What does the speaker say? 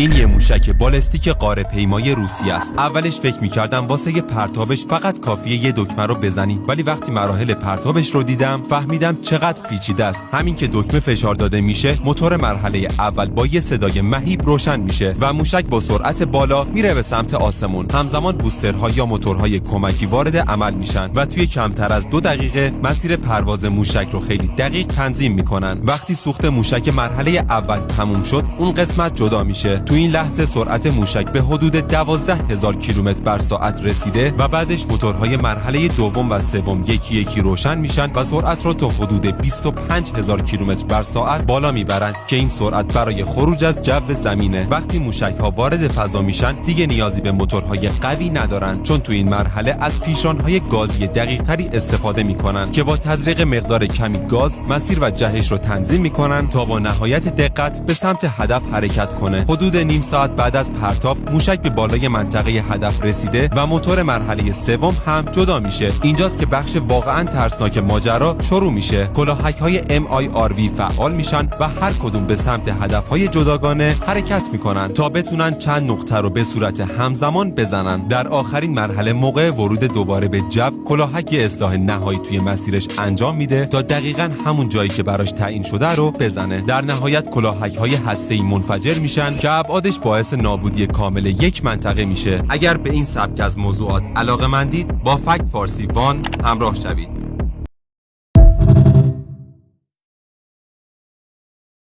این یه موشک بالستیک غار پیمای روسی است. اولش فکر می‌کردم واسه یه پرتابش فقط کافیه یه دکمه رو بزنی، ولی وقتی مراحل پرتابش رو دیدم فهمیدم چقدر پیچیده است. همین که دکمه فشار داده میشه، موتور مرحله اول با یه صدای مهیب روشن میشه و موشک با سرعت بالا میره به سمت آسمون. همزمان بوسترها یا موتورهای کمکی وارد عمل میشن و توی کمتر از 2 دقیقه مسیر پرواز موشک رو خیلی دقیق تنظیم میکنن. وقتی سوخت موشک مرحله اول تموم شد، اون قسمت جدا میشه. تو این لحظه سرعت موشک به حدود 12,000 کیلومتر بر ساعت رسیده و بعدش موتورهای مرحله دوم و سوم یکی یکی روشن میشن و سرعت رو تا حدود 25,000 کیلومتر بر ساعت بالا میبرن که این سرعت برای خروج از جو زمینه. وقتی موشک ها وارد فضا میشن دیگه نیازی به موتورهای قوی ندارن، چون تو این مرحله از پیشرانهای گازی دقیق تری استفاده میکنن که با تزریق مقدار کمی گاز مسیر و جهش رو تنظیم میکنن تا با نهایت دقت به سمت هدف حرکت کنه. حدود نیم ساعت بعد از پرتاب موشک به بالای منطقه هدف رسیده و موتور مرحله سوم هم جدا میشه. اینجاست که بخش واقعا ترسناک ماجرا شروع میشه. کلاهک‌های MIRV فعال میشن و هر کدوم به سمت هدف‌های جداگانه حرکت میکنن تا بتونن چند نقطه رو به صورت همزمان بزنن. در آخرین مرحله موقع ورود دوباره به جو، کلاهک اصلاح نهایی توی مسیرش انجام میده تا دقیقاً همون جایی که براش تعیین شده رو بزنه. در نهایت کلاهک‌های هسته‌ای منفجر میشن که ابعادش باعث نابودی کامل یک منطقه میشه. اگر به این سبک از موضوعات علاقه‌مندید با فکت فارسی وان همراه شوید.